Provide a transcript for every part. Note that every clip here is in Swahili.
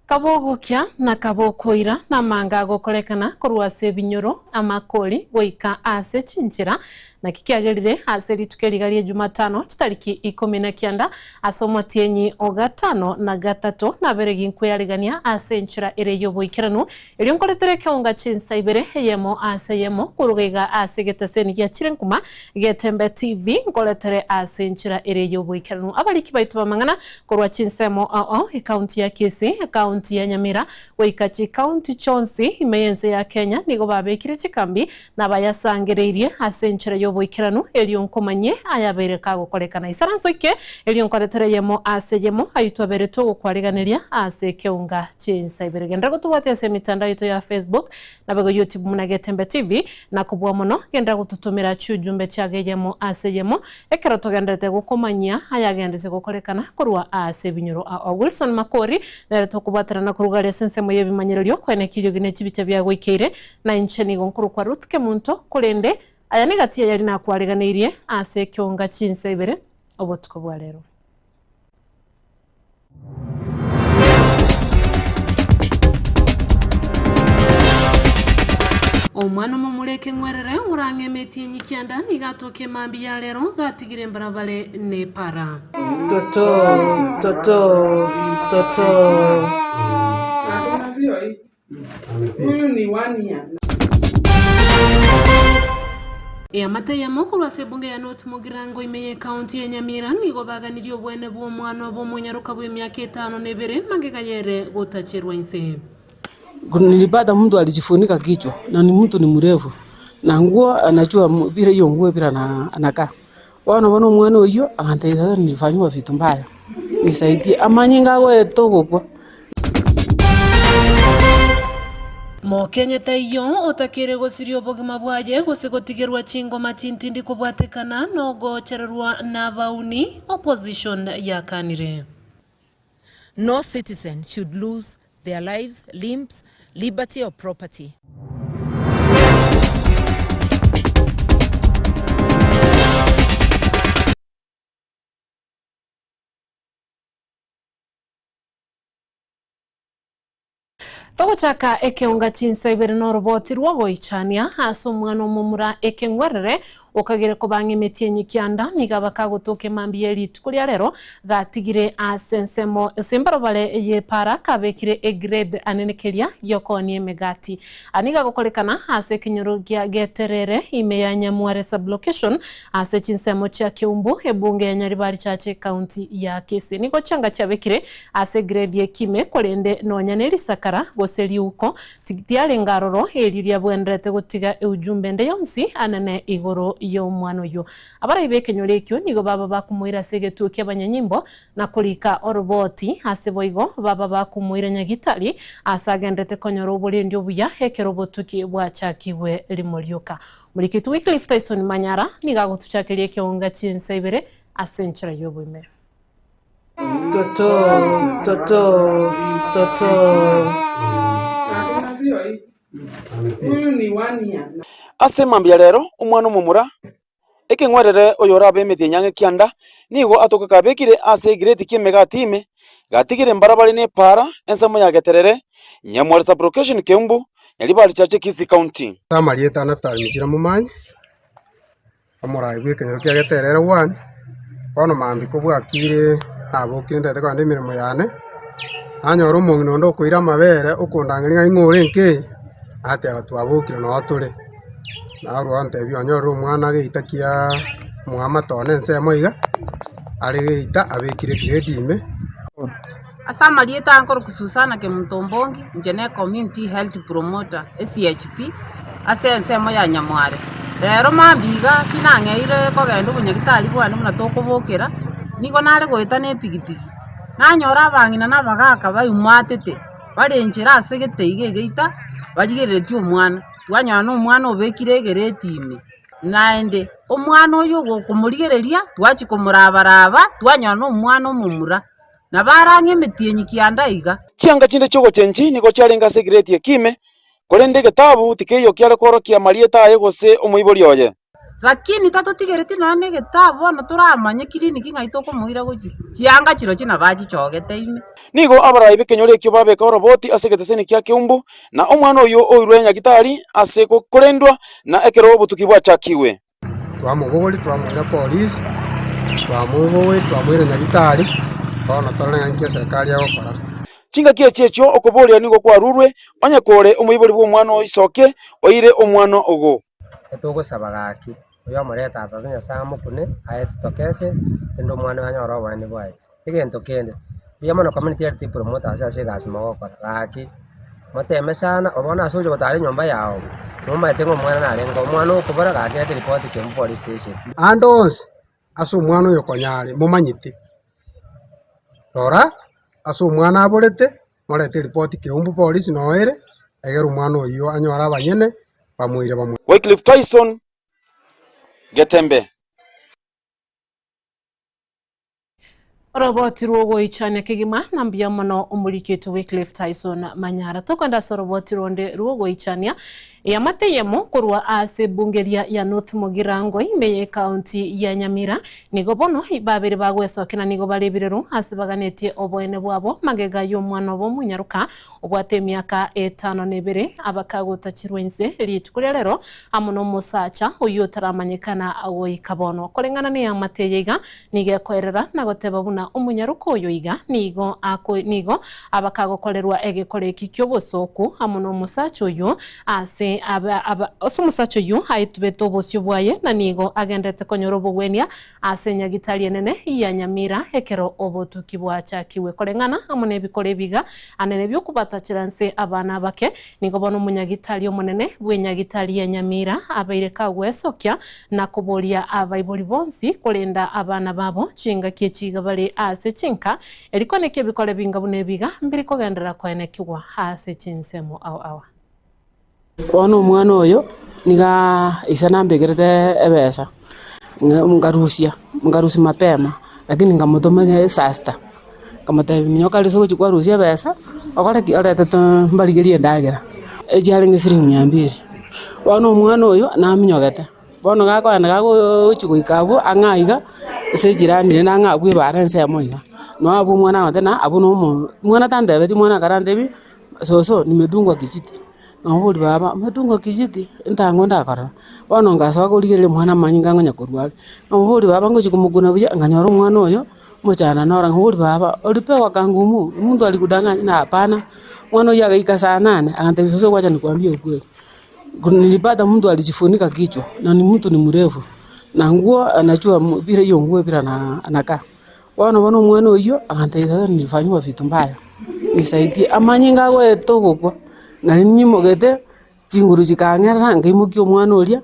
Kabogokia na kabokoira na manga gokorekana korwa sebinyoro amakoli goika ase chinchira na kikiagerire ase ritukerigarie Jumatano chitariki 19 asomotienyi ogatano na gatatu na beregi nkweyaregania ase nchira ere yoboikiranu eri nkoretere kaunga chinsa ibere yemo ase yemo kurugaiga ase getaseni ya chirenkuma getembe TV nkoretere ase nchira ere yoboikiranu abaliki baitu bamangana korwa chinsemo county ya Kisii county ya Nyamira waikachi county chonsi imeyenze ya Kenya nigo babekire chikambi na bayasangereirie ase nchira yoboikiranu elio nkomanye ayabere kago korekana isaransoike elio nkoretere yemo ase yemo ayitwa bereto gukwareganeria ase keunga chinsa ibere gendra gutubate ase mitandao yetu ya Facebook na bego YouTube muna Getembe TV na kubwa mono gendra gututumira chujumbe chage yemo ase yemo ekero togendete gukomanya ayagendeze gukorekana korwa ase binyoro Wilson Makori nereto kubatara na kurugare sense moye bimanyiryo kwene kiryo gine chibicha bya gwikeire na incheni gonkuru kwa Ruth Kemunto kurende aya negatia yari na kwareganeirie ase kyonga chinse ibere obotko bwa rero omwana mumuleke ngwerere murange metinyi kyanda nigatoke mambi ya lero gatigire mbarabale ne para toto huyu ni wania amata ya mokuru ase bunge ya North Mugirango imeye county ya Nyamira nigo baganirio bwene bwo mwana bo munyaruka bwe myaka 5 nebere magegayere gotachirwa inse. Nilipata mtu alijifunika kichwa na ni mtu ni mrefu na nguo anajua vile hiyo nguo bila anakaa. Wana mwana huyo anataka nifanywe vitu mbaya. Nisaidie amanyinga we togo kwa. Mokenya tayo otakere gosirio bogima bwaje gosegotigerwa chingo machintindi kubwatekana no gochererwa na bauni opposition ya kanire. No citizen should lose their lives, limbs, liberty or property. Togo chaka ekeunga chinsa ibere no roboti rwago ichania aso mwana mumura ekengwerere okagere ko bange metienyi kyanda nigaba kagotoke mambi elite kuri rero gatigire asensemo sembaro bale ye para kabekire e grade anenekeria yokoni emegati aniga gokolekana ase kinyoro gya geterere imeyanya mware sublocation ase chinsemo cha Kiumbu ebunge ya Nyaribari chache county ya Kisii niko changa chabekire ase grade ye kime kolende nonyane risakara goseli uko tigitiale ngaroro eliria bwendete gutiga ujumbe nde yonsi anane igoro yo mwana yo abara ibekenyorekyo nigo baba bakumuira segetu kyabanyanyimbo na kulika oroboti aseboigo baba bakumuira nyagitali asagendete konyoro obulendi obuya hekero botuki bwachakiwe limolyoka mulikitu Wycliffe Tyson Manyara nigago tuchakelie kyonga chinsa ibere asenchira yobumera Toto huyu ni wania ase mambia rero umwana mumura ekengwerere oyorabe metinyange kyanda nigo atoka kabekire ase grade kimega time gatigire mbarabali ne para ensamo ya geterere Nyamwara sublocation Kiumbu Nyaribari chache Kisii county tamarieta naftali michira mumanyi amorai bwekenyero kya geterere 1 ono mambi kobwakire abokire ndete kwande mirimo yane anyora omongino ndo koira mabere okundangirira ingore nke ate atwabukire no atule na ruante bio anyora omwana geitakia muhamatone nsemo iga ari geita abekire grade ime asama lieta ankor kususana ke mtombongi njene community health promoter SHP ase nsemo ya Nyamware rero mambiga tinangeire kogenda bunyagitali bwane muna tokobokera niko nare goita ne pigipigi nanyora abangina nabagaka bayumatete barenjera asegete igegeita barigereti omwana twanyana no omwana obekire gereti ime naende omwana oyo gokumurigereria twachi kumurabaraba twanyana no omwana omumura na barange metienyi kyanda iga chianga chinde chogo chenchi niko chalenga se grade ye kime kolende getabu tikeyo kyale koro kya marieta aye gose omuibori oye lakini tatutigiriti none gitabu ono turamanye kiriniki ng'aito kumuira guchi chianga chiro china bachichogete ime nigo abarai bekenyore ekio babeka oroboti ase geteseni kia Kiumbu na omwana oyo oirwe nyagitari ase kurendwa na ekero obutuki bwachakiwe twamugori twamwira polisi twamugori twamwira nyagitari bono torengankia serikali agokora chingaki echio okoboria nigo kwarurwe onyekore omoibori bwa omwana oisoke oire omwana ogo etugusaba gaki uyo amureta tata Nyasaye amukune aetutokese ende omwana wanyora obwani bwaye egento kende buya mono community health promoters ase egasi mogokora gaki moteme sana obona ase oche gotara enyomba yago nomaete ng'a omwana narenga omwana okobora gaki ete ripoti Kiambu police station ande onsi ase omwana oyo konyare momanyete rora ase omwana aborete morete ripoti Kiambu police noere egere omwana oyo anyora abanyene bamoire Wycliffe Tyson Getembe Roboti rwogo ichane kigima nambia mono umuriketo Wycliffe Tyson Manyara tokwenda so roboti ronde rwogo ichania ya mateyemo kurwa ase bungeria ya North Mugirango imeye county ya Nyamira nigo bono ibabere bagwesokena nigo barebireru ase baganetie oboene bwabo magega yo mwana bo munyaruka obwate emyaka 5 abakagota chirwense litukuria rero amuno musacha uyu taramanyekana awoikabono kolengana ni ya mateyega nige koerera na goteba buna omunyaruko uyu iga nigo abakagokorerwa egekoreki kyobosoku amuno musacha uyu ase omusacha uyu aitubete obosio bwaye na nigo agendete konyora obogwenia ase nyagitari enene ya Nyamira ekero obotuki bwachakiwe kolengana amune ebikore biga anene byokubatachira nse abana bake nigo bono munyagitari omonene bwenyagitari ya Nyamira abaire kagwesokia na kuboria abaibori bonsi kolenda abana babo chinga kiechiga bale ase chinka eriko neke bikore binga bune biga mbiri kogendera kwenekigwa ase chinsemo awa ono omwana oyo niga isana mbegerete ebesa ngarusi mapema lakini ngamutoma sasta kamata minyoka liso chikwarusia ebesa okore kiorete mbaligerie ndagera ejialinge siringi 200 ono omwana oyo naminyogete bono gakwenda gago chikuikabo angaiga ese jirani na ngabwe barense moiga no abu mwana watena abu no mwana tande beti mwana karandebi so nimedungwa kijiti ngabuli baba medungwa kijiti ntango ndakara bono ngaso kuligele mwana manyinga ngonya kurwali ngabuli baba ngo chikumuguna buya nganyora mwana oyo muchana nora ngabuli baba ulipewa kangumu mtu alikudanganya na hapana mwana oyo agaika saa 8 akantebisoso kwacha nikwambie ukweli nilipata mtu alijifunika kichwa na ni mtu ni mrefu na nguo anachua bila hiyo nguo bila anakaa wana mwana oyo akantebisoso nilifanywa vitu mbaya nisaidie amanyinga go etogokwa na ninyimogete chinguru chikangera ngaimukio mwana oria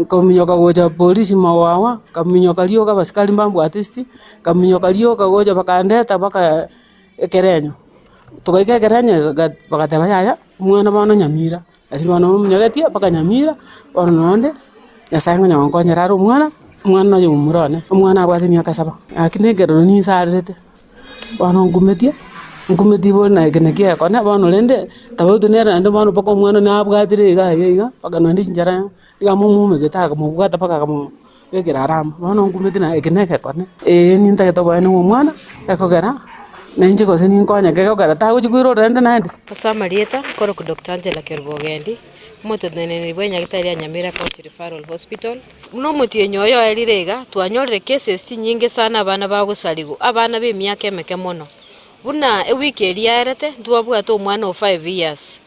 kaminyoka goja polisi mawawa kaminyoka lioka basikali mbambu artist kaminyoka lioka goja bakandeta baka ekerenyo tukaika ekerenyo bakateba yaya mwana bana Nyamira ari bana munyogetie baka Nyamira ono nonde Nyasaye ngonyonyeraro mwana yo murone mwana abwate myaka 7 akinegero ni sarete bana ngumeti bona ekenekia kona bana lende tabutu nera ndo bana pako mwana na abwatire iga paka nondi njara iga mumume getaka mubwata paka kamo egera ram bana ngumeti na ekeneke kona ninta geto bana mwana ekogera nenje ko seni nkonya gekogera ta kuchikuiro rende nande Samarieta koro ku Dr. Angela Kerbogendi moto nene bwenya gitari ya Nyamira County Referral Hospital no mutie nyoyo elirega twanyorere cases nyingi sana abana bagusaligo abana be myaka emeke mono buna ewiki eliarete twabwata omwana o 5 years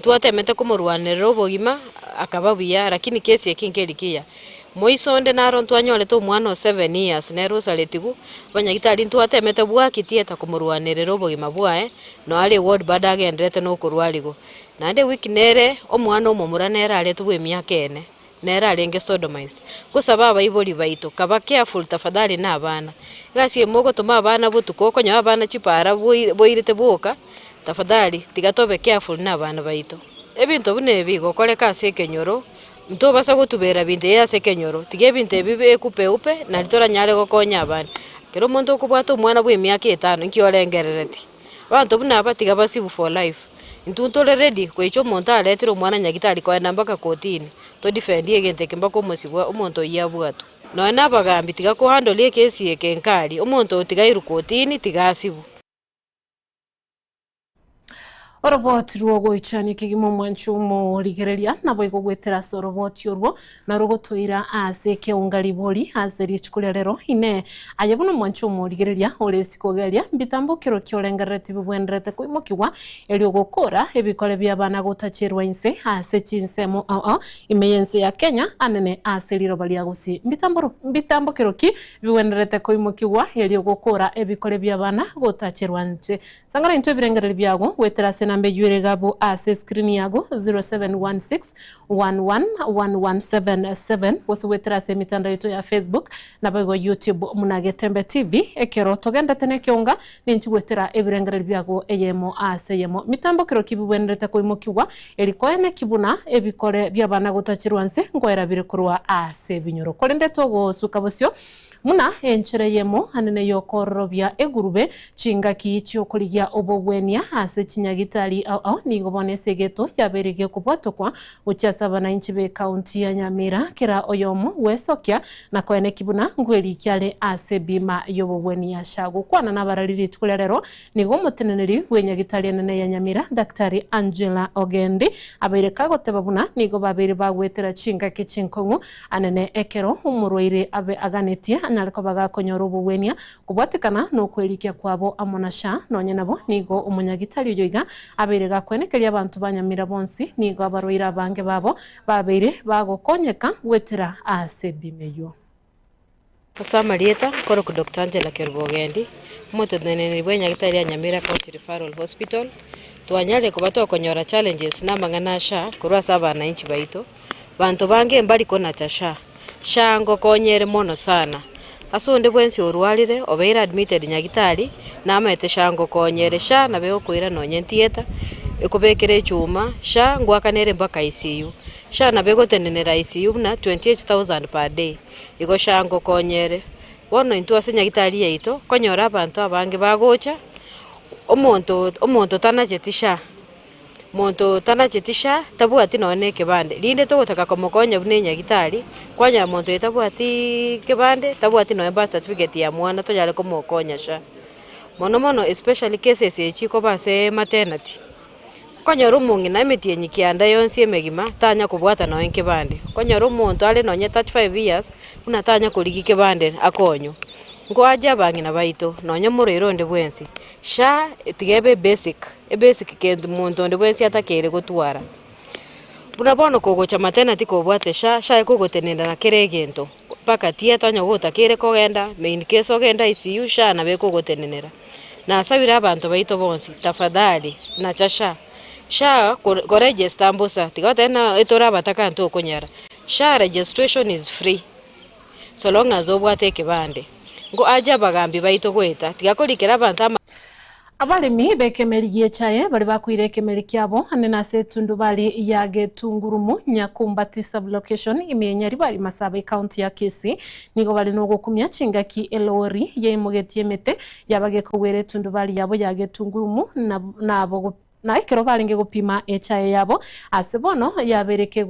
twatemete kumurwanirira obogima akababuya lakini kesi ekinkelikia moisonde naro twanyorete omwana o 7 years nero saletigu banyagitari twatemete bwakitieta kumurwanirira obogima bwae no ali ward badagendrete no kurwaligo nande wiki nere omwana omumura nera aretu bwe myaka ene nera arenge sodomized kusaba abayibori baito kaba careful tafadhali na abana gasi mogo tuma abana butuko konya abana chipara boirite boka tafadhali tigatobe careful na abana baito ebintu bune bigo koleka sekenyoro nto basa gutubera binte ya sekenyoro tige binte bibe kupeupe na litora nyale gokonya abana kero muntu kubwata omwana bwe myaka 5 nkiolengerereti bantu buna abatiga basibu for life Intuntore ready kwicho omonto aretire omwana nyagitari kwenda mpaka kotini to defend egente kimbako omosibwa omonto yabwatu no nabagambi tiga ko handle ekesi ekenkari omonto tigairu kotini tigasibu. Oroboti rwogo ichani kigimo mwanchumo rigereria nabo igogwetera soroboti urwo na rugotoira ase keungali bori ase richukulia rero ine ayebuno mwanchumo rigereria olesi kogeria bitambo kiro kyolengereti bwendrete kuimokiwa eli ogokora ebikole bya bana gotachirwa inse ase chinsemo imeyense ya Kenya anene ase liro balia gusi bitambo kiro ki bwendrete kuimokiwa eli ogokora ebikole bya bana gotachirwa inse sangara into birengereri byago wetera nambe yuere gabo ase screen yago 0716111177 wose wetera ase mitandao yetu ya Facebook na bago YouTube Munagetembe TV ekero togenda tene kionga ninchi wetera ebirengereri byago eyemo ase yemo mitambo kiro kibwendete koimokiwa elikoene kibuna ebikore byabana gotachirwanse ngoera birekurwa ase binyoro kolende togo sukabosyo muna enchere yemo hanene yokorobya egurube chingaki ichyo kuligia obogwenia ase chinyagitari nigo bone segeto yaberege kubotokwa uchasaba na inchibe county ya Nyamira kira oyomo wesokya na koene kibuna ngweli kyale ase bima yobogwenia shago kwana nabarariri tukule rero nigo muteneneri wenyagitari nene ya Nyamira Daktari Angela Ogendi abereka gotebabuna nigo babiri bagwetera chingaki chinkongu anene ekero umurwaire abe aganetia naliko bagakonyora obogwenia kubwatikana no kwelikia kwabo amonasha nonye nabo nigo umunyagitari yoiga aberega kwenekeria abantu banyamira bonsi nigo abarwaire abange babo babere bagokonyeka wetera ase bimeyo. Samarieta koro ku Dr. Angela Kerbogendi mutodene bwenyagitari ya Nyamira County Referral Hospital twanyale kubato konyora challenges na mangana sha kurwa saba na inchi baito bantu bange mbali kona chasha shango konyere mono sana asonde bwensi orwalire obeira admitted nyagitari na amete shango konyere sha na beo kuira nonye tieta ekubekere chuma sha ngwakanere mpaka ICU sha na bego tenenera ICU na 28000 per day iko shango konyere wono intu ase nyagitari yeito konyora abantu abange bagocha omonto tanachetisha monto tanachetisha tabwati none kebande linde togotaka komokonya bune nyagitari kwanya monto yetabwati kebande tabwati no birth certificate ya mwana tonyale komokonya sha mono especially cases echiko base maternity konyora omongi na emiti enyikianda yonsi emegima tanya kubwata no enkebande konyora omonto ale nonye 35 years unatanya koligi kebande akonyo ngo aja bangi na baito nonye mureronde bwensi sha tigebe basic kendo muntu onde bwensi atakere gotwara bunabono kogocha maternity kobwate sha ekogotenenda na keregento paka tie tanya gotakere kogenda main case ogenda ICU sha na bekogotenenera na sabira abantu baito bonsi tafadhali na chasha sha ko register mbosa tigotena etora batakanto okonyara sha registration is free so long as obwate kebande ngo aja bagambi baito gweta tigakorikera abantu abalimi bekemerigie chaye bari bakwire kemeri kyabo anena setundu bali ya Getungurumu Nyakumbati sublocation imenyari bari Masabe county ya Kisii nigo bali no gukumya chingaki elori yemugetie mete yabage kowere tundu bali yabo ya Getungurumu nabo na ikero baringe gupima echaye yabo asebono yabereke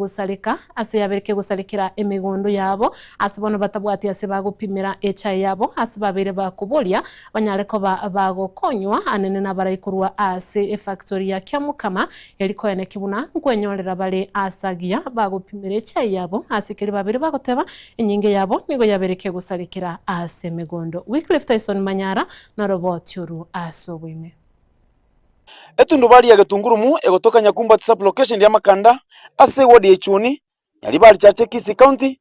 gusalikira emigondo yabo asebono batabwati asebagupimira echaye yabo asibabere bakubolia banyareko bagokonywa anene nabarayikurwa ase factory ya Kyamukama yaliko ene kibuna nkwenyorera bale asagia bagupimira echaye yabo asikiri babere bagoteba enyinge yabo nigo yabereke gusalikira ase migondo. Wycliffe Tyson Manyara na robot yuru asobwime etundu bali ya Getungurumu egotoka Nyakumbati sublocation ya Makanda ase wodi echuni yali bali chache Kisii county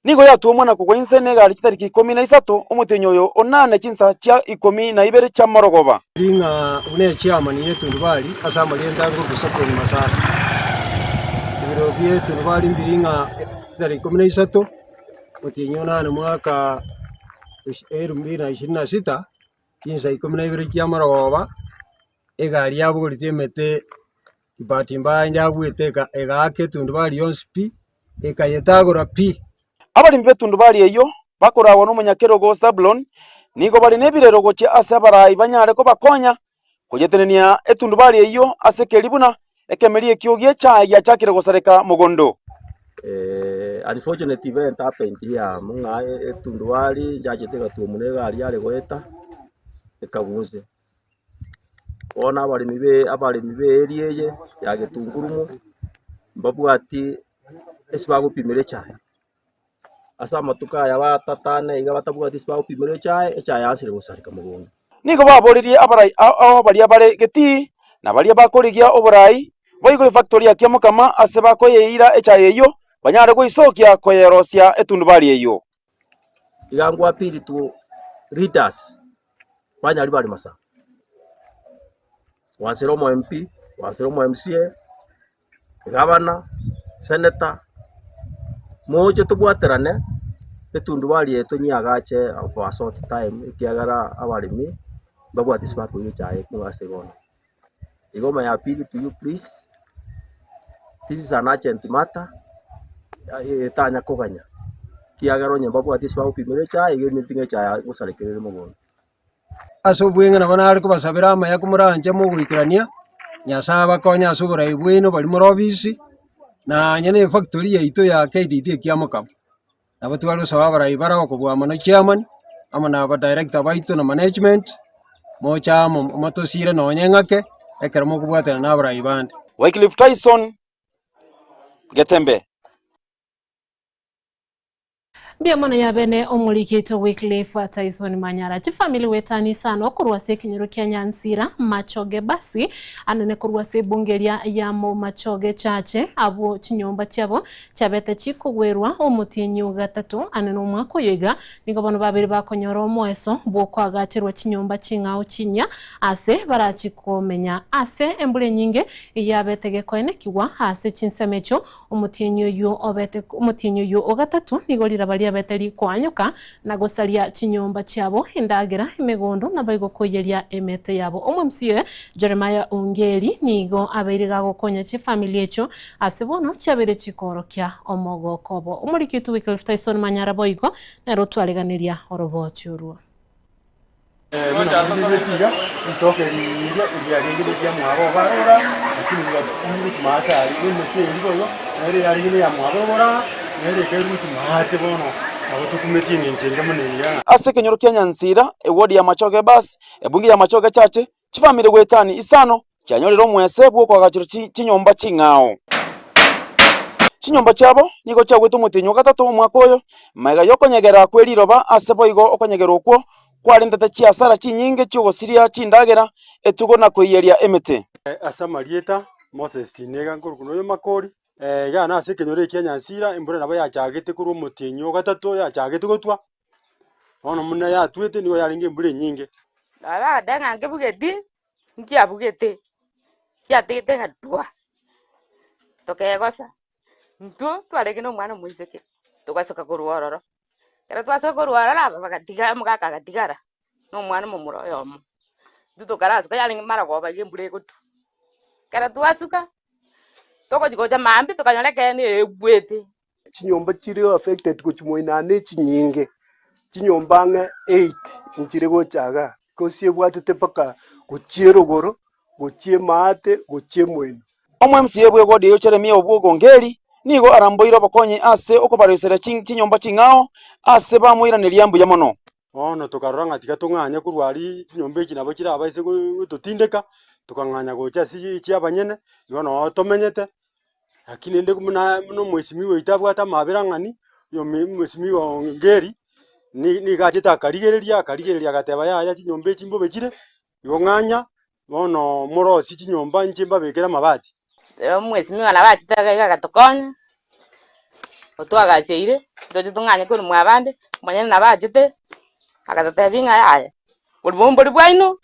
nigo yatuomwa na kugwa insene gali chitariki 13 omutenyoyo onane chinsa cha 12 cha Marogoba linga une chairman yetundu bali asama lienda group support Masaka ibiro byetundu bali mbilinga chitariki 13 otinyona na mwaka 2026 chinsa 12 cha Marogoba egali yabo golitemete ipatimba njabweteka egake tundu bali yonspi ekayetagora pi abalimi betundu bali eyo bakorawo no munyakerogo Sablon nigo bali nebirero goche ase abarayi banyare ko bakonya kuyetenenia etundubari eyo ase keribuna ekemeri ekiogie cha yachakire gusareka mugondo. Unfortunate event happened here. Munga etundubari jachete gatumunega ali ale goeta ekaguze. Ona abalimi be eriye ya getungurumu mbabwati esibagupimire cyane. Asa matuka ya batatane iga batabwati esibagupimire cyane ecyaya asire gusarika mugondo. Niko baboririe abarai aho bari abare geti na bari abakorigia oborai boigo factory ya Kiamukama ase bakoyeira echaye eyo banyare goisokia koyerosia etundubari eyo. Igangwa pili tu readers banyari bari masa. Wanseromo MP, wanseromo MCA, governor, senator, moje tubwaterane etundubari eto nyagache for a short time ikiagara abalimi babwati sparko yichaye kungase gona. Igoma ya pili to you please. This is an urgent matter. Tanya koganya. Kiagaro nyambabwati sparko pimire chaye igemintinge chaye gusarekerere mugondo. Aso bwinga nabana ari kubasabira amaya kumuranje mu gwikirania nyasaba konya asubura ibwino bali muri office na nyene factory yaito ya KDD Kiamukama nabo twalo saba bara ibara ko no chairman amana aba director baito na management mocha motosire no nyengake ekeramo kubwatana na bara ibande. Wycliffe Tyson, Getembe. Bia mwana ya bene omurikito Wycliffe Tyson Manyara chifamili wetani sana okurwase kinyoro kya Nyansira Machoge basi anene kurwase bungeria ya mo Machoge chache abo chinyomba cyabo cyabete chikugwerwa omutinyu gatatu anene umwako yiga nigo bano babiri bakonyoro omweso bwo kwagachirwa chinyomba chingao chinya ase barachikomenya ase embule nyinge yabetege koenekiwa ase chinsemecho omutinyu yu ogatatu nigo lirabali beteri kwanyuka na gosalia chinyomba cyabo indagera imegondo na baigo koyeria emete yabo omumsiye Jeremiah Ongeri nigo abiriga gokonya chi family echo asibono cyabere chikoro kya omogokobo umurikitu Wycliffe Tyson Manyara boigo nero twaleganiria orobochurwa ase kenyoro kya Nyansira ewodi ya Machoge bus ebungi ya Machoge chache chifamile gwetani isano chanyorero mwese bwo kwagachiro chinyomba chingao chinyomba cyabo niko cyagweta umutinyo gatatu mu mwaka oyo maiga yokonyegera kweriroba ase boigo okonyegera okwo kwari ndete chiasara chinyinge cyogosiria chindagera etugo na kweyeria emete asa marieta Moses Tinega nkurukuno yo makori gana ase kenyoro kya Nyansira imbura nabo yachagete kuru umutinyo gatatu yachagete gotwa ono muna yatwete niyo yaringe imbure nyinge aba danga ngebugeti nkia bugete yatete gatwa tokegosa ntu twareke no mwana muiseke tugasoka kuruororo era twasoka kuruororo aba bagatiga mugaka gatigara no mwana mumuro yomo tutokarazo yaringe mara goba imbure gotu kera twasuka toko jikoja mambi tukanyoleke ni egwete chinyomba chiri affected kuchimoinane chinyinge chinyomba nge 8 nchire gochaga kosie bwatete paka gochiero goro gochie mate gochie mweno omwe MCA bwe godi yo Jeremiah Ongeri nigo aramboira bakonye ase okobaresera chinyomba chingao ase bamuiraniria mbu yamono ono tukaranga tikatunganya kurwari chinyomba iki nabo kira abaise gutindeka tukanganya gocha si chiabanyene yono tomenyete lakini ndeko muno mwesimiwe itabwata mabirangani yo mwesimiwe Ongeri ni gachita karigereria gateba ya chinyomba chimbo bekire yonganya bono morosi chinyomba nchimba bekera mabati mwesimiwe na bachita gatokonya otwagacheire tunganya kuri mwabande manyene na bachite akatata binga yaya bulbombori bwaino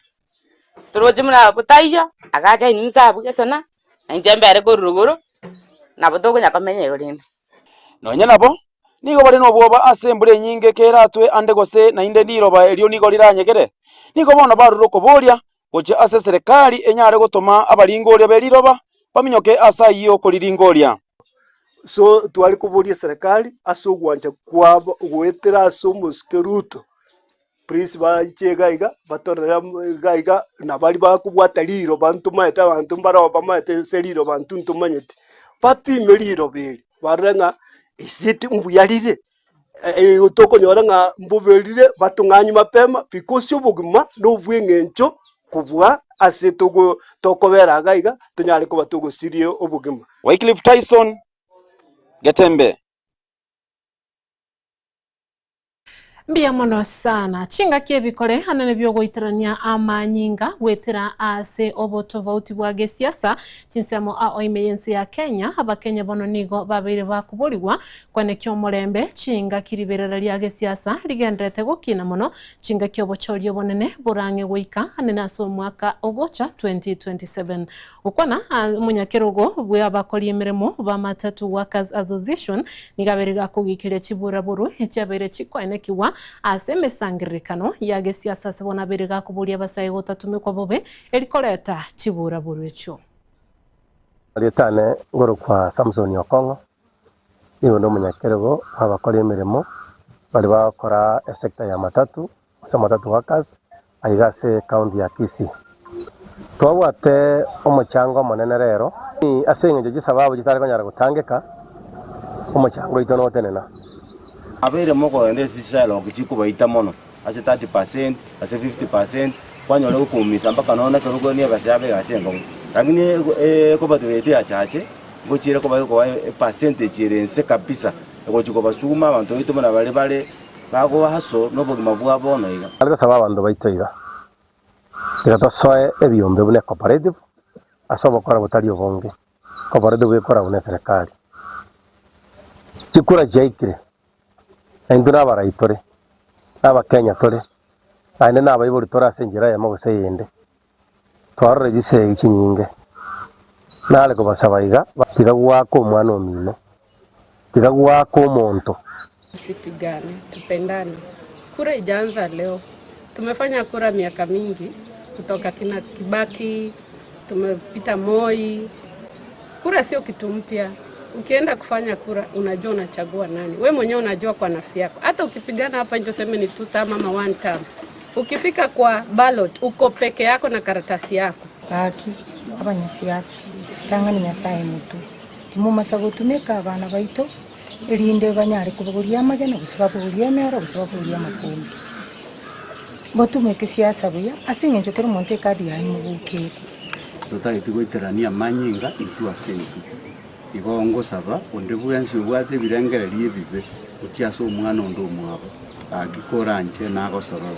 turoje muna butaiya agacha inusa bukesona njembere gorugoro nabo togonya kamenye gorinde nonye nabo nigo bari no bwoba asembure nyinge keratwe ande gose na inde ndiroba elio nigo liranyegere nigo bono baruruko boria goche ase serikali enyare gotoma abaringoria beriroba baminyoke asa iyo koliringoria so twali kuboria serikali aso gwanja kwabo gwetera aso muskeruto please bache gaiga batorera gaiga na bari bakubwata riro bantu maete abantu mbaroba maete seriro bantu ntumanyete bapime riro beri barenga isiti mbuyarire utokonyora nga mbuberire batung'anyi mapema because obugima n'obweng'encho kubwa ase tokobera gaiga tunyare kuba tugosirie obugima. Wycliffe Tyson, Getembe. Mbia mono sana chinga kiebikore hanene byogoitarania amanyinga wetera ase obotovauti bwa gesiasa chinsemo a oimeyensi ya Kenya abakenya bono nigo babire bakuburiwa kwane kyo murembe chinga kiriberera lya gesiasa ligendrete gukina mono chinga kyobochorio bonene burange goika hanene aso mwaka ogocha 2027 ukwana munyakerogo bwe abakori emiremo ba Matatu Workers Association nigaberega kugikire chibura buru ekyabere chikwene kiwa aseme sangirikano ya gesiasa sebona berega kuburia basaye gotatume kwa bobe elikoleta chibura buru echo Alietane ngoro kwa Samson Yokongo iyo ndo munyakerego abakora emirimo bali bakora sector ya Matatu Workers ayigase county ya Kisii twabwate omochango monene rero ni asengeje gisababo gitare konyara gutangeka omochango itono tenena abere moko ndesi silo kichiko baita mono ase 30% ase 50% kwanyole ukumisa mpaka naona karugo ni abasabe gasengo lakini ko batwete achache ngochire ko bayo ko percentage rense kabisa ngochiko basuma abantu ito mona bale bago haso nobogima bwa bono iga alga sababa abantu baitoiga ega soe ebiombe bune cooperative asobo kora butari obonge cooperative ekora bune serikali chikura jaikire endura baraitore abakenya tore ane nabayiburi tora senjira ya magose yende twarre gise ikinyinge nale ko basabayiga batigagwa ko mwana omino tigagwa ko monto sipigane tupendane kura ijaanza leo tumefanya kura miaka mingi kutoka kina Kibaki tumepita Moi kura sio kitu mpya. Ukienda kufanya kura unajua unachagua nani. Wewe mwenyewe unajua kwa nafsi yako. Hata ukipigana hapa nje useme ni 2 term ama 1 term. Ukifika kwa ballot uko peke yako na karatasi yako. Haki abanyasiasa tanga ni nyasaye mutu. Kimuma sagutumika abana baito irinde banyare kubuguria amagena gusibabuguria mero gusibabuguria makumbi. Botumeke siasa buya asingenjo kero monte kadi ya imugukire. Tutaiti goiterania manyinga itu asentu. Igongo saba onde bwensi bwate birengere libibe utiaso umwana ndo mwabo agikora nje nago sororo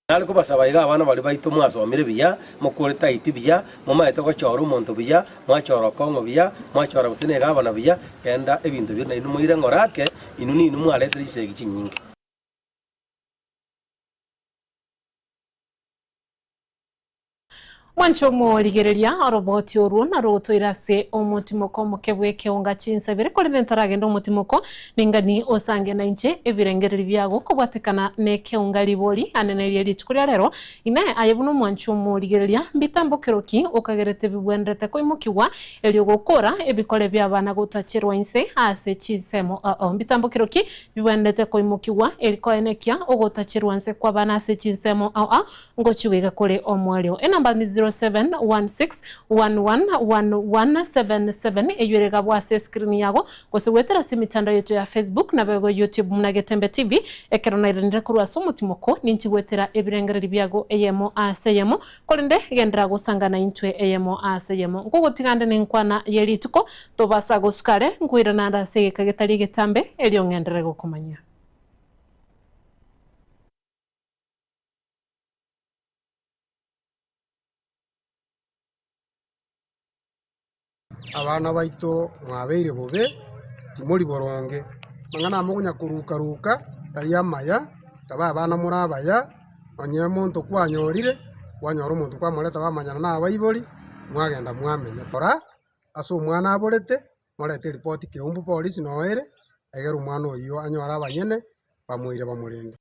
nali kubasaba iga abana bali baito mwasomire biya mukoreta itibiya mumaete ko choro umuntu biya mwachoro kongo biya mwachoro gusinega abana biya kenda ebintu birina inu muire ngorake inuni inu mwalete isegi chinyingi Mwancho moligereria oroboti oru na roto irase omutimoko mukebweke onga chinsabire kolende ntaragenda omutimoko ningani osange na inche ebirengereri byago kobwatekana neke onga liboli anene litukuria rero inaye ayebuno mwancho moligereria mbitambo kiroki okagerete bibwendete koimukiwa elio gukora ebikole byabana gutachirwa inse ase chinsemo mbitambo kiroki bibwendete koimukiwa elikoenekia ogutachirwa inse kwa bana ase chinsemo ngochiwega kole omwalio enamba ni 0716111177 eyurega bwase screen yago gosewetera simitando yetu ya Facebook na bego YouTube muna Getembe TV ekerona irendera kurwa somutimoko ninchigwetera ebirengereri byago eyemo aseyemo kolende gendera gusangana intwe eyemo aseyemo ngogotigande nenkwana yerituko tobasa goskare ngwira nanda sege kagetari getambe elio ngendere gokomanya abana baito mwabeire bobe timuri boronge mangana mugunya kuruka tari amaya taba abana murabaya onye muntu kwanyorire wanyora umuntu kwamureta bamanyana na abaibori mwagenda mwamenya tora aso umwana aborete morete report kiumbu police noere egera umwana oyo anyora abanyene bamuire bamurinde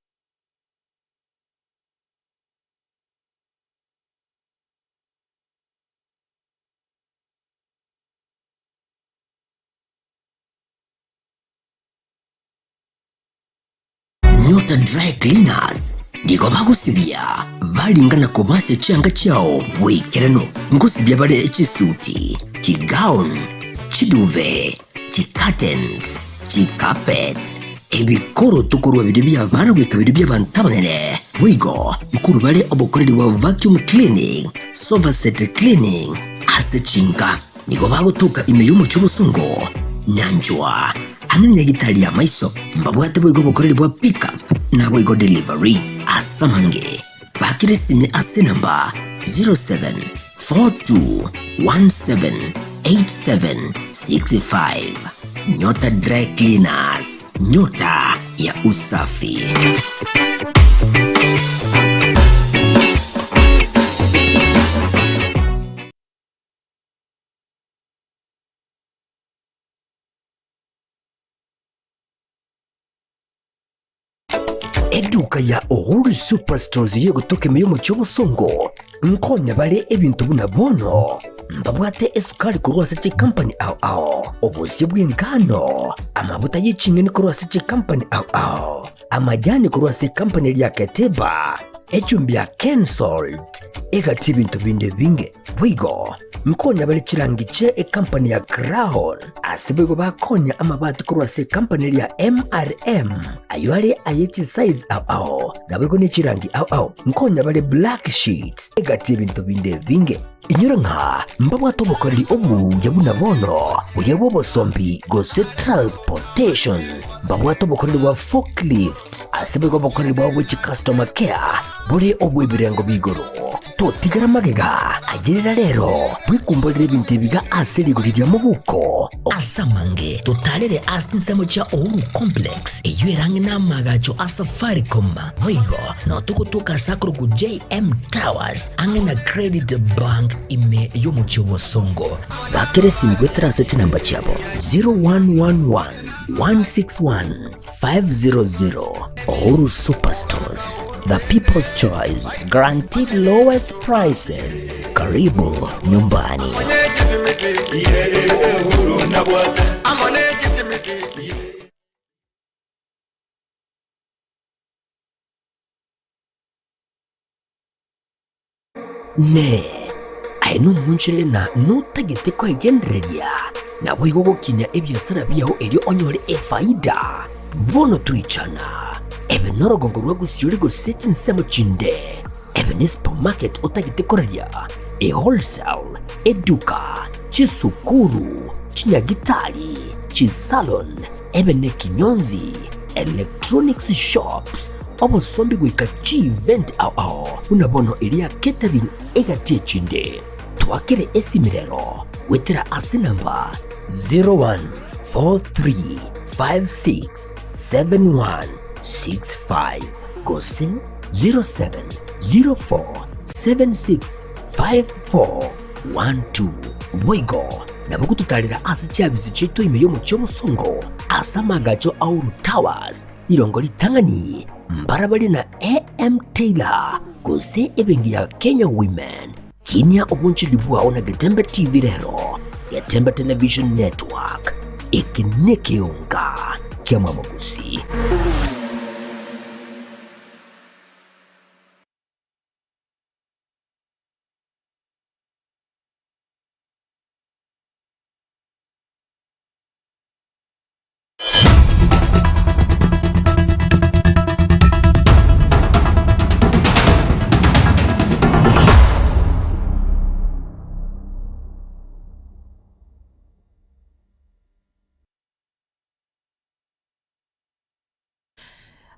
Nyota Dry Cleaners nigo bagusibia balingana kobase changa chao wekerano ngusibia bale chisuti chigown chiduve chicurtains chicarpet ebikoro tukorwa bidibia bana wekabidibia bantabanene wigo mkuru bale obokoreri wa vacuum cleaning sofa set cleaning ase chinga nigo bagotuka imeyumo cy'ubusungo nyanjwa hamwe n'igitari ya maiso mbabwate bwigo bokoreri bwa pick up na bwigo delivery asamange bakirisime ase namba 0742178765 Nyota Dry Cleaners, nyota ya usafi. Eduka ya Uhuru Superstores yego toke meyomo cy'obusongo nkonya bale ebintu buna bono mbabwate esukari kurwa seche company ao obusi bw'ingano amavuta y'icingeni kurwa seche company ao amajani kurwa se company ya Keteba echumbi ya Kensalt egati bintu binde binge bwigo nkonya bale chirangiche company ya Crown asibego bakonya amabati kurwa se company ya MRM aywale ayechi size ao nabego ne chirangi ao nkonya bale black sheets egati bintu binde binge inyura nka mbabwato bokoreri obu yabuna bono uyabo bosombi gose transportation mbabwato bokoreri wa forklift asibego bokoreri wa which customer care buri obwebirengo bigoro totigara magega agerera rero bwikumbolere bintu biga aserigurira mu buko asamange totalere asinsemo cha Uhuru complex eyuerange na magacho asafaricom boigo no tukutuka sakro ku JM Towers angena credit bank ime yomu cy'ubusongo bakiresi migwetera seti namba cyabo 0111 161 500 Uhuru Superstores, the people's choice, guaranteed lowest prices. Karibu nyumbani. Ne aino munchile na nutagete kwa igendereria na bwigo gukinya ebyasara byaho elyo onyore efaida bono tuichana ebe norogongo rwa gusiuri go seti nsemo chinde ebe ni supermarket utagete koreria e wholesale eduka chisukuru chinyagitari chisalon ebe ne kinyonzi electronics shops obosombi gwika chi event ao unabono ilia catering egatie chinde twakire esimirero wetera ase namba 0143567165 gosing 0704765412 Boigo nabukututalira ase chabizi chetu imeyomo cy'omusongo asamagacho Uhuru Towers irongo litangani mbarabali na AM Taylor gose ebengi ya Kenya Women kinya obunchi libwa ona Getembe TV rero Getembe Television Network ikineke unga kia mamagusi.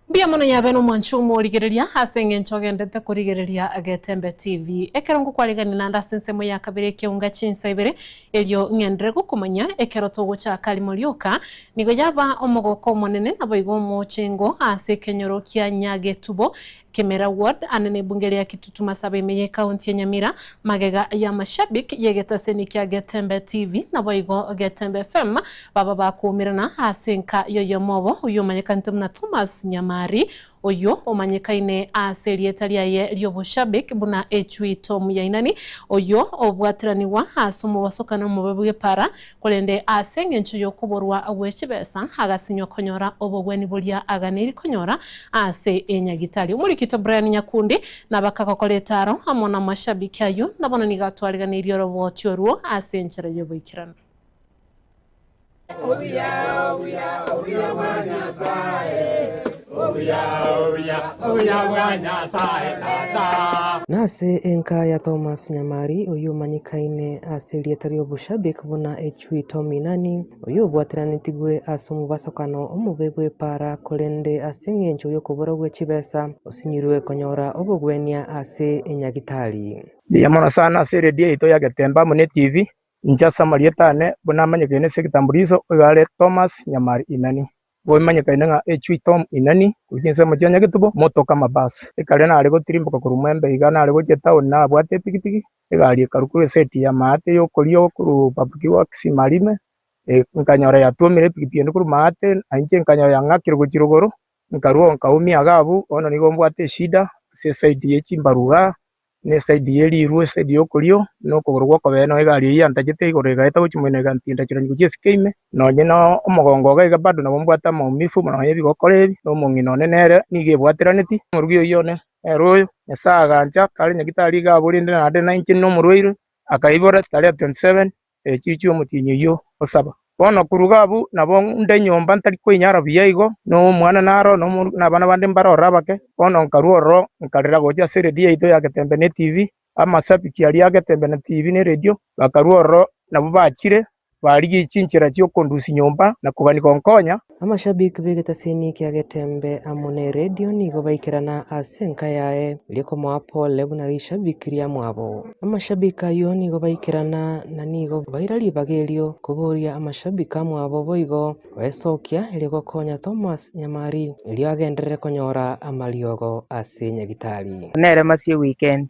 Bia mono ya beno mwanchumo origereria hasenge nchogendete kurigereria Getembe TV ekerongo kwaligani nanda sensemo ya kabere kiunga chinsa ibere elio ngendere gukumanya ekero togucha kalimolioka nigo yaba omogoko monene aboigo mochengo ase kenyoro kia nyage tubo Kemera Ward anene bungere ya Kitutu Masabe menye kaunti ya Nyamira magega ya mashabik yegeta seni kia Getembe TV na boigo Getembe FM baba bakumirana hasenka yoyomobo uyo manyekantumna Thomas Nyamari oyo omanyikaine ase rieta riaye ry'obushabik buna Echui Tom Yainani oyo obwatiraniwa ase omubasokano omubebe para kolende ase eng'encho y'okuborwa gw'echibesa agasinywa konyora obogweni buria aganiri konyora ase enyagitari omurikito Brian Nyakundi nabakakokoletaro amo na mashabiki ayo nabona nigatwariganirie oroboti oruo ase enchera y'oboikirano. Nase enka ya Thomas Nyamari oyo manyikaine ase rieta ry'obushabik buna Echui Tom Yainani oyo obwatiranĩtigwe ase omubasokano omubebe para kolende ase eng'encho y'okobora gw'echibesa osinyirwe konyora obogwenia ase enyagitari. Ndiamona sana ase redio yaito ya Getemba mune TV nchasa marietane buna manyikaine ase kitambulizo oyo Thomas Nyamari Yainani bo manyikaine nga Echui Tom Yainani kukinse mochanya gitubo motoka mabasi ekale na arego tirimboka kurumembe igana arego town na bwate pikipiki egali karukuru seti ya mate yo kolio kuru papuki wa Kimarime nkanyora ya tumire pikipiki ndo kuru mate anche nkanyora ya ngakiro guchirogoro nkaruo nkaumia gabu ono nigo mbwate shida se side y'echimbaruga ne side y'eliru side yo kolio no kugurwa ko beno egali ya ntajete igorega eta uchimene gantinda chiranyi kuchesikeime no nyeno omogongo gaiga bado na bombwata mu mifu no yebi gokorebi no mungino nenere nige bwatiraneti murugyo yone eroyo esaga ncha kali nyagitari ga burinde na de 19 no murwiro akaibora tale 27 chichi omutinyo yo osaba bono kurugabu nabo nde nyomba ntari kwinyara biyaigo no mwana naro no nabana bande mbarora bake bono nkaruoro nkarira goja se redio yaito ya Getembe ne TV amasabiki yali ya Getembe ne TV ne redio bakaruoro nabo bachire bari ichinchira cyo kondusi nyomba na kubani konkonya. Amashabiki begetaseni kia Getembe amone redio nigo baikirana ase enka yae liko mwapo lebuna rishabiki ria mwabo. Amashabika yo nigo baikirana na nigo bairali bagelio kuboria amashabika mwabo boigo wesokia iliko konya Thomas Nyamari ilio agendere konyora amaliogo ase nyagitari. Nere masie weekend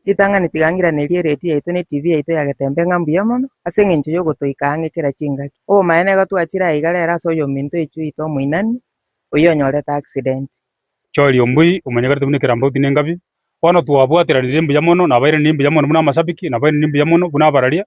itangani tigangiranĩrie redio yaito ne TV yaito ya Getembe ng'ambuya mono ase eng'encho yogotoikang'ekera chingaki omaene gatwachira igarera ase oyo minto Echui Tom Yainani oyo onyorete accident chori ombui omanyagarte bune kerambauti nengabi bono twabwatiranire mbuya mono nabaire ni mbuya mono buna amasabiki nabaire ni mbuya mono buna abararia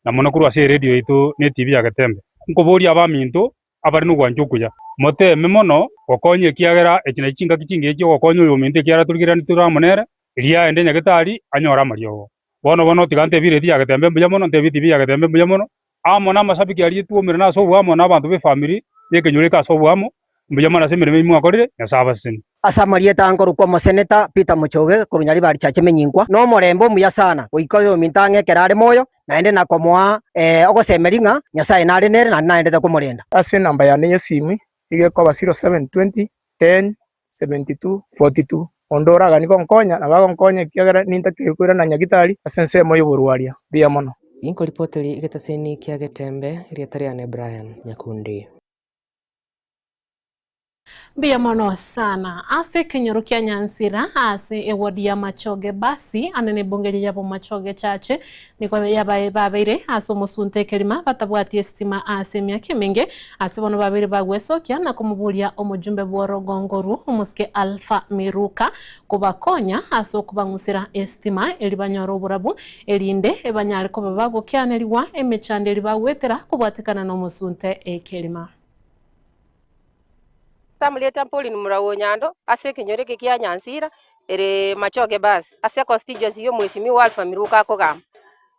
na mono kurwa ase redio yaito ne TV ya Getembe nkoboria abaminto abari nogwanchukuya moteme mono gokonye kiagera echina chingaki chingi ekyo gokonye oyo minto kiara turigirani turamonere iria ende nyagitari anyora mariogo bono tigante bireti ya Getembe mbuya mono nte biti ya Getembe mbuya mono amo na masabiki ali tuomire na so amo na abantu be family yekenyureka so amo mbuya mono asemere mimi akorire nyasaba sin asamarieta nkoro kwa moseneta Peter Muchoge kurunyari bari chache menyingwa no morembo muya sana oikoyo mintange kerare moyo naende na komoa ogosemeringa nyasaye nari nere na naende kumurenda ase namba ya ne simu ige kwa 0720 10 72 42 ondora gani konkonya na bagonkonya kiagera ninta kirkwira na nyagitari asense moyo burwaria bia mono inko ripoteri igetaseni kia Getembe rietariane Brian Nyakundi. Bia mono sana ase kinyoro kia Nyansira ase ewodi ya Machoge basi anene bongeri yabo Machoge chache nikwa yabaye babeire aso musunte kelima batabwati estima ase myake minge ase bono babeire bagwesokia na kumubulia omujumbe bworogongoru umuske Alpha Miruka kubakonya aso kubangusira estima elibanyoro burabu elinde ebanyale ko babago kyaneliwa emechande libawetera kubwatikana no musunte ekelima. Tamuleta Pauline Murawo Nyando ase kinyoreke kia Nyansira ere Machoge basi ase constituency yo mheshimiwa Alpha Miruka akogamba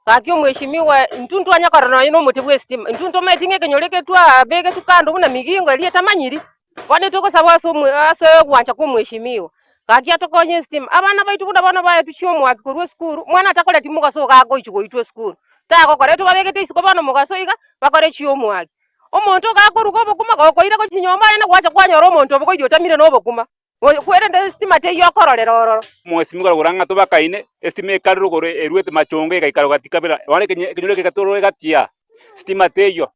kakyo mheshimiwa ntuntu anyakarana ino mutibwe stima ntuntu metinge kinyoreke twa bege tukando buna migingo eli tamanyiri wane toko sawa so ase gwancha ku mheshimiwa kakya tokonye stima abana baitu buna bana baya tuchio mwaki kurwe skuru mwana atakola timuka so gago ichugo itwe skuru tako kore to babege tisiko bana mugaso iga bakore chio mwaki omonto gakoruko bokuma gokoira ko chinyomba ne gwacha kwanyora omonto boko idiota mire no bokuma kwere nde estima te yo kororero mwesimigora goranga to bakaine estima karro gore eruete machonge gaikaro gatikabira wale kenyole ke katoro gatia estima te yo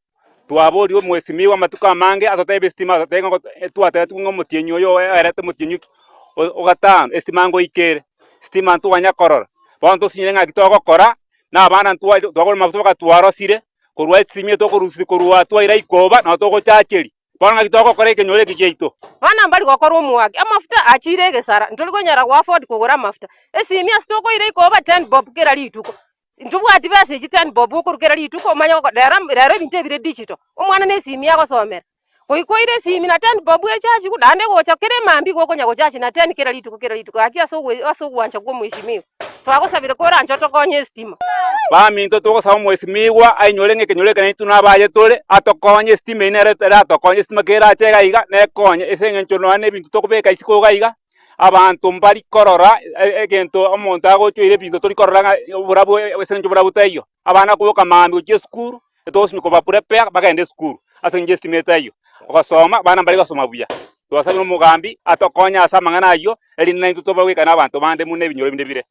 twabori mwesimiwa matuka mange atotebe estima tengo twata tungo mutienyo yo erete mutienyo ogatano estima ngo ikere estima ntu wanya korora bonto sinyenga kitoko kora na bana ntu twagol matuka twaro sire korwa etsimie to korusi korwa twaira ikoba na to gochacheri Bwana gitoko kore kenyore kigeito. Bana mbali gokorwo omwage amafuta achire gesara ntuli konyara gwa afford kugura amafuta esimia stoko ire ikoba 10 bob kera lituko ntubwati bese 10 bob ukurukera lituko manya ko rero binte bire digital omwana ne simia gosomera koire simi na 10 bob echachi kudande gocha kere mambi gokonya gochachi na 10 kera lituko akia so gwancha kwa mwishimiwa twagosabire kora nchoto konye stima Baminto tugosaba mweshimiwa ainyore ngekenyore kana tunabaye tole atokonye stima inere atokonye stima kera chega iga nekonye esengencho no ane bintu tokubeka isiko gaiga abantu mbali korora egento omonto agochire bintu tori korora burabo esengencho burabo tayo abana kuyoka mambi uche skuru etos miko bapurepea bagende skuru asenje stima tayo ogasoma bana mbali gasoma buya twasabira umugambi atokonya asa mangana ayo eri naintu tobaweka nabantu bande mune binyoro binde bire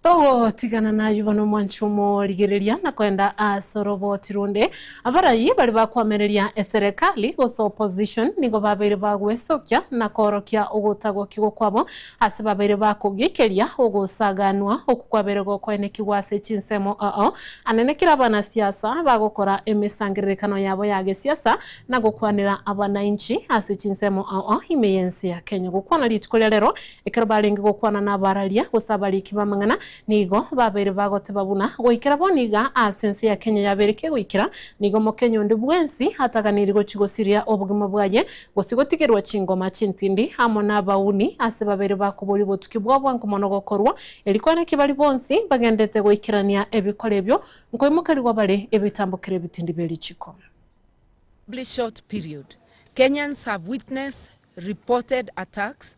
Togo tigana na yubano mwanchumo ligereria na kwenda asorobo tirunde abarayi bali bakwamereria eserikali goso opposition nigo babere bagwesokia na korokia ogutago kigo kwabo hasi babere bakugikeria ogosaganwa okukwabere gokwene kigwase chinsemo anenekira bana siasa bagokora emesangiririkano yabo yage siasa na gokwanira abananchi hasi chinsemo imeyensi ya Kenya gokwana litikolia lero ekarabalingi gokwana na baralia gosabali kibamangana nigo babere bagote babuna goikera boniga asense ya Kenya yabereke goikera nigo mokenyo ndi bwensi hataganiri gochigosiria obugimo bwaye gosigotigerwa chingoma chintindi hamo na bauni ase babere bakuburi botuki bwabo nkomono gokorwa elikwana kibali bonsi bagendete goikerania ebikorebyo nkoimukari gwabale ebitambokere bitindi belichiko. Short period, Kenyans have witnessed reported attacks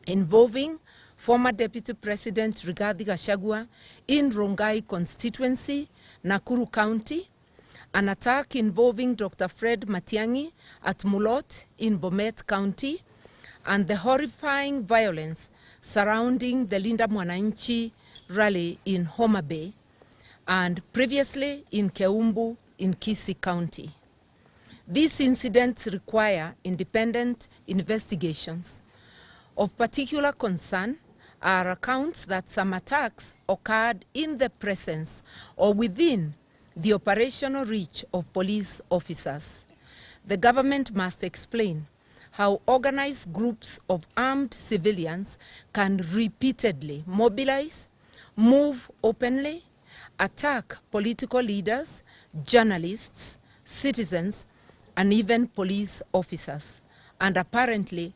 involving former Deputy President Rigathi Gachagua in Rongai constituency, Nakuru County, an attack involving Dr. Fred Matiang'i at Mulot in Bomet County, and the horrifying violence surrounding the Linda Mwananchi rally in Homa Bay, and previously in Keumbu in Kisii County. These incidents require independent investigations. Of particular concern are accounts that some attacks occurred in the presence or within the operational reach of police officers. The government must explain how organized groups of armed civilians can repeatedly mobilize, move openly, attack political leaders, journalists, citizens, and even police officers, and apparently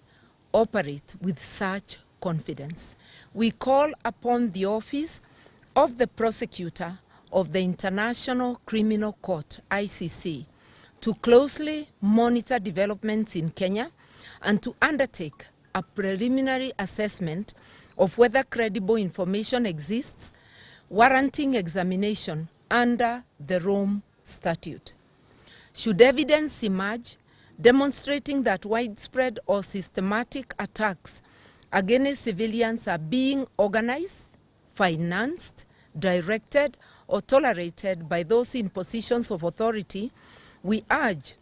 operate with such confidence. We call upon the Office of the Prosecutor of the International Criminal Court, ICC, to closely monitor developments in Kenya and to undertake a preliminary assessment of whether credible information exists warranting examination under the Rome Statute. Should evidence emerge demonstrating that widespread or systematic attacks against civilians are being organized, financed, directed, or tolerated by those in positions of authority, we urge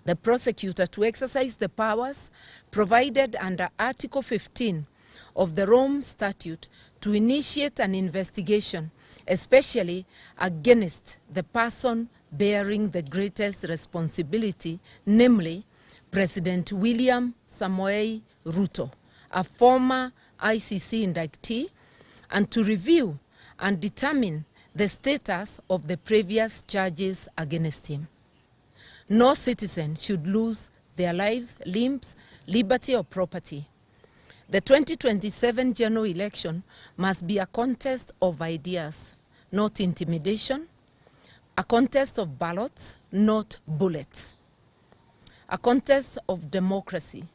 the prosecutor to exercise the powers provided under Article 15 of the Rome Statute to initiate an investigation, especially against the person bearing the greatest responsibility, namely President William Samoei Ruto, a former ICC inductee, and to review and determine the status of the previous charges against him. No citizen should lose their lives, limbs, liberty, or property. The 2027 general election must be a contest of ideas, not intimidation, a contest of ballots, not bullets, a contest of democracy.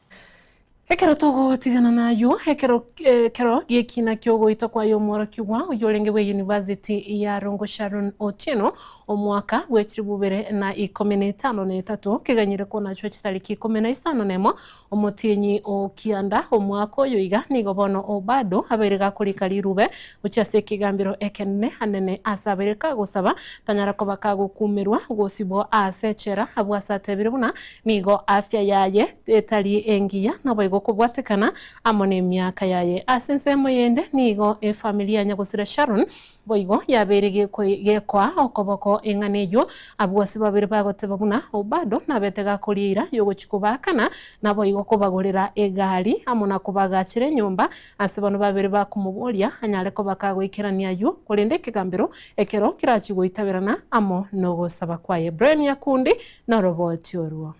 Hekero togo tigana na yu hekero giekina kyogo itokwa yo mora kiwa uyolenge we University ya Rongo Sharon Otieno omwaka wechiribubere na 15 kiganyire kona chwe chitariki 15 nemo omotienyi o kianda omwaka yo iga nigo bono obado haberega kulikali rube uchase kigambiro ekenne hanene asabereka gusaba tanyara ko bakagukumirwa gosibo asechera abwasate biruna nigo afya yaye etali engiya nabo gukubwatekana amone miaka yaye asense moyende nigo familia nyagusira Sharon boigo yaberege gekwa okoboko enganejo abwasi babiri bagoteba buna obado nabetega kulira yogochikubakana na boigo kubagurira egari amona kubagachire nyumba asebano babiri bakumuboria anyale ko bakagwikirania yu kulinde kigambiro ekero kirachi goitabirana amo nogo saba kwaye Brian Yakundi na robot yoruo.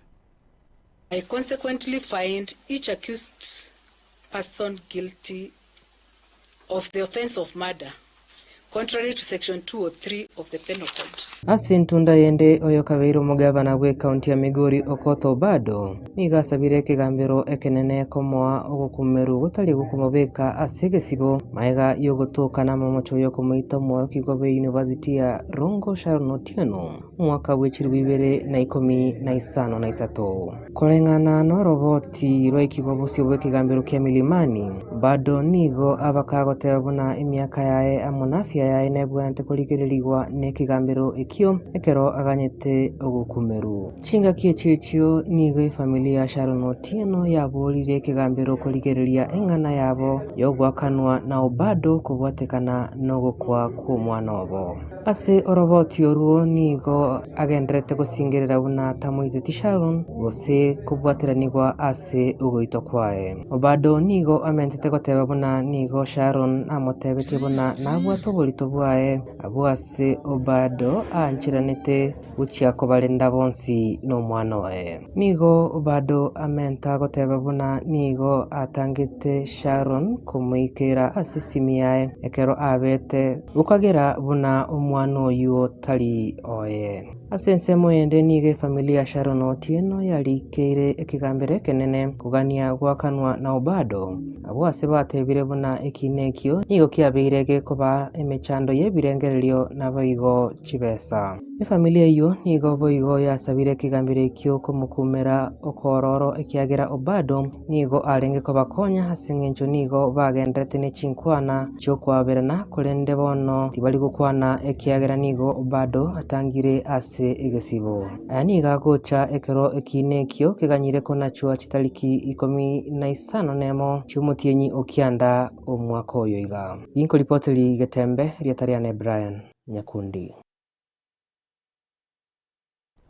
I consequently find each accused person guilty of the offense of murder, contrary to section 203 of the Penal Code. Asintunda yende oyo kabeiro mugabana gwe county ya Migori Okotho bado nigasabire kigambiro ekenene komoa ogukumeru gutali gukumobeka asegesibo maiga yogotokana momocho yo kumuita mwaro kigobe University ya Rongo Sharon Otieno mwaka w'ekiri 2015 kolengana no roboti rwa ikigobo sio kigambiro kya milimani bado nigo abakagotera buna imiaka yae amonafia yae nebwante kuligiririgwa nekigambiro ikio ekero aganyete ogukumeru chinga kiechechio nigo familia ya Sharon Otieno yaborire kigambiro kuligereria engana yabo yogwakanwa na obado kubwatekana no gukwa ku mwana obo ase oroboti oruo nigo agendrete gusingirira buna tamuite Sharon gose kubwateranigwa ase ugoito kwae obado nigo amentete goteba buna nigo Sharon amotebete buna nabwato bolito bwae abwase obado anchiranete guchia kobalenda bonsi no mwana we nigo obado amenta goteba buna nigo atangite Sharon kumuikira asisimiae ekero abete ukagera buna omwana oyu tali oye asense moyende nige familia Sharon Otieno yarikeire ekigambire kenene kugania gwakanwa na obado abwase batebire buna ekinekio nigo kiabirege koba emechando yebirengererio naboigo chibesa familia iyo nigo boigo yasabire kigambire ikio kumukumera okororo ekiagera obado nigo arenge kobakonya hasengencho nigo bagendrete ne chinkwana cyo kwaberana kolende bono tibali gukwana ekiagera nigo obado atangire ase egesibo aniga gocha ekero ekinekio kiganyire kona chwa chitaliki 15 nemo chumutienyi okianda omwaka oyo iga inko ripoteli getembe riatariane Brian Nyakundi.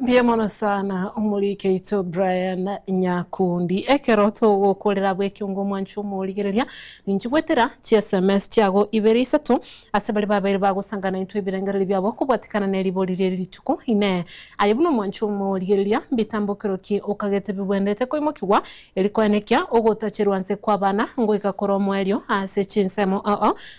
Biamono sana umulike ito Brian Nyakundi ekero togo kolera bwekiongo mwanchu muligereria ninchibwetera SMS tiago iberisatu asebali babere bagusangana into ibirengereri byabo kubwatikana neriborire lituko ine ayebuno mwanchu muligereria bitambokero ki okagete bibwendete koimokigwa elikoenekya ogotachirwanse kwabana ngo ikakoromo elio ase chinsemo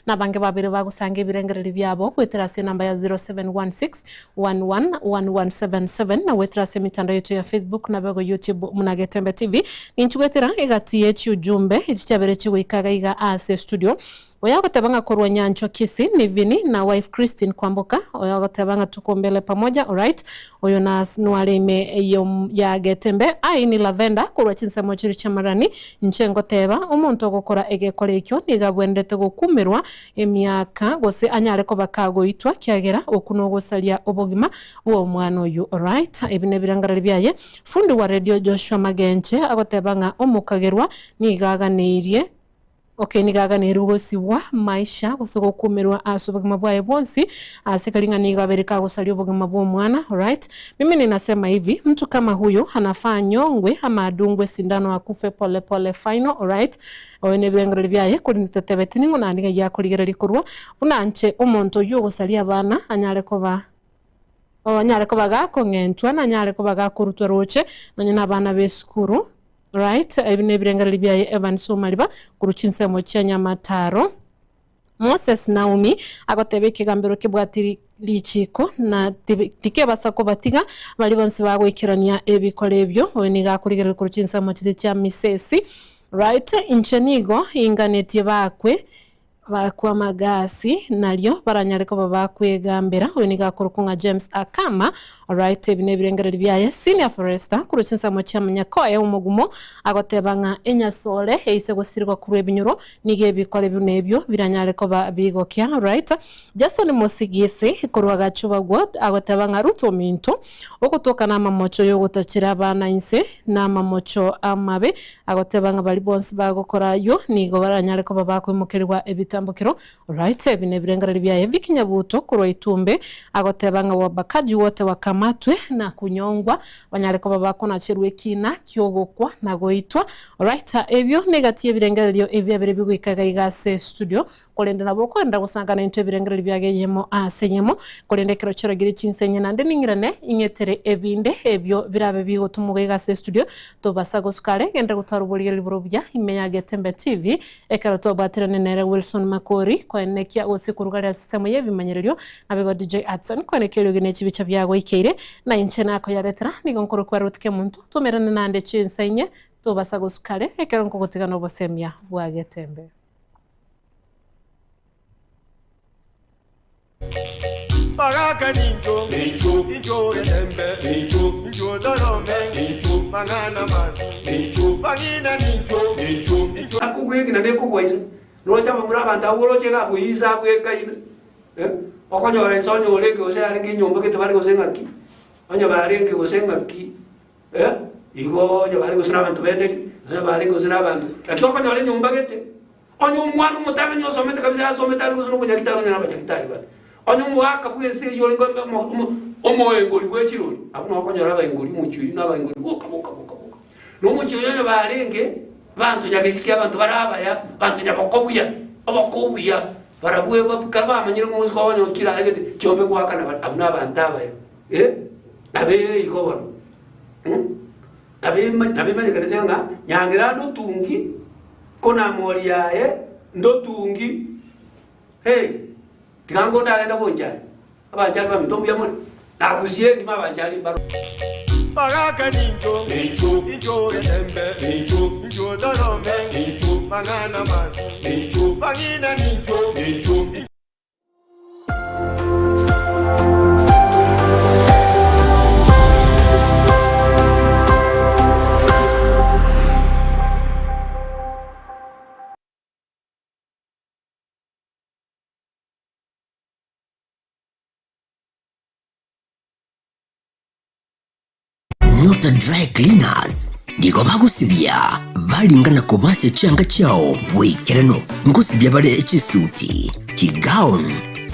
na bange babere bagusanga ibirengereri byabo kwetera se namba ya 0716111177 na wetrase mitandao yetu ya Facebook na bego YouTube Munagetembe TV ninchwetera igati yechi ujumbe ichitabere chiwikaga iga ase studio oyagotabanga korwa nyancho kisi ni Vini na wife Christine Kwamboka oyagotabanga tuko mbele pamoja alright oyo na nuale ime ya Getembe ni Lavenda korwa chinsemo chiri chamarani nchengo teba umuntu ogokora egekore ikyo nigabwendete gukumirwa emyaka gose anyare ko bakago itwa kyagera okuno gosalia obogima uwo mwana uyu alright ibine birangarari byaye fundi wa radio Joshua Magenche agotebanga omukagerwa nigaganirie nigaganira ugosiwa maisha gusoko kumerwa asubagima bwaye bonsi asikalinga nigabereka gusalia ubugima bwa mwana alright mimi ninasema hivi mtu kama huyo anafaa nyongwe ama adungwe sindano akufe pole pole final alright oyene birengereri byaye kuri nitetebete ningo nandiga yakuligera likurwa unanche umuntu yo gusalia bana anyare ko bagako ngentwa na nyare ko bagakurutwa roche nanyina abana besukuru right ibine birengereri byaye Evan Somaliba kuruchinsemo Nyamataro Moses Naomi agotebe kigambiro kibwatiri lichiko na tike basako batiga bali bonse bagwikirania ebikorebyo oyeniga kurigera kuruchinsemo cya Misesi right inchenigo inganeti bakwe bakwa magasi nalyo baranyareko babakwegambira weniga kurukunga James Akama. Alright, ebine birengereri byaye senior forester kurucinsa mu cyamenyakoye umugumo agotebanga enyasole eise gusirwa kuri ebinyuro nige bikore binebyo biranyareko babigokya. Alright, Jason Mosigisi kurwa gacuba god agotebanga ruto minto okutoka na mamocho yo gutachira abana inse na mamocho amabe agotebanga bali bonse bagokora yo nigo baranyareko babakwimukirirwa ebitambukiro. Alright, ebine birengereri byaye vikinyabuto kurwa itumbe agotebanga wabakaji wote wakamatwe na kunyongwa banyareko babakona chirwe kina kyogokwa na goitwa. Alright, ebyo negative birengereri ebya bere bigwikaga igase studio kolende nabo kwenda gusangana into birengereri byageyemo asenyemo kolende kero kiragire cinsenye nande ningirane inyetere ebinde ebyo birabe bigotumuga igase studio to basago skale gende gutwara uburigeri burubya imenya Getembe TV ekero to baterane nere Wilson Makori kwenekia osikurugali ya sistemu yebimanyererio abego DJ Atson kwenekero gine chibicha byago ikeire na inchena ako ya letra nigo nkuru kwa rutike muntu tumerane nande cinsenye to basago skale ekero nkogotiga no bosemia bwa Getembe. Baraka ninjo, ninjo Getembe, ninjo dorome, ninjo mangana man, ninjo bangina ninjo. Akugwegi na nekugwaiza. Roja mamura banda wolo chega kuiza bwekaina. Okonyo bare sonyo oleke ose alingi nyomba ke tabali gosengaki. Onyo bare ke gosengaki. Igo nyo bare gosena bantu bendeli, nyo bare gosena bantu. Lakini okonyo ole nyomba kete. Onyo mwana mutaka nyo somete kabisa somete ali goseno kunyakitalo nyana banyakitali bali. Onyo mwaka bwese yole ngombe omo engoli bwechiroli. Abuno okonyo raba engoli muchi naba engoli boka. No muchi yo barenge bantu nyagisikia bantu barabaya bantu nyabokobuya abakobuya barabuye bakaba amanyire muzi ko abanyo kira hagete cyombe kwakana abuna bantaba nabere ikobora nabe manye kanenga nyangira ndo tungi kona mori yae ndo tungi tikango ndagenda bonjani abajali bamitombo yamone nakusiye kima abajali baro. Baraka ninjo, ninjo Getembe, ninjo dorome, ninjo mangana man, ninjo bangina ninjo. Nyota Dry Cleaners niko bagusibya balingana kubase cyanga cyao wekerano ngusibya bare ekisuti kigown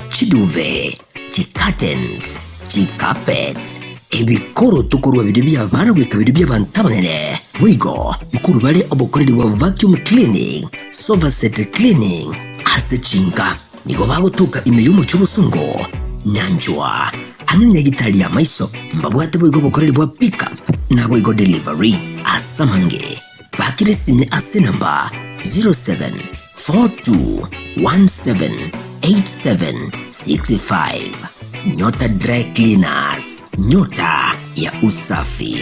kiduve kicurtains kicarpet ebikoro tukurwa bidibya bana wekabiri by'abantabanene wigo mukuru bale obokoreri wa vacuum cleaning sofa set cleaning asechinga niko bagutuka imiyumo cy'ubusungo nyanjwa ananya gitali ya maiso mbabwate bwigo bokoreri bwa pick up na bwigo delivery asamange bakirisime ase namba 0742178765. Nyota Dry Cleaners, nyota ya usafi.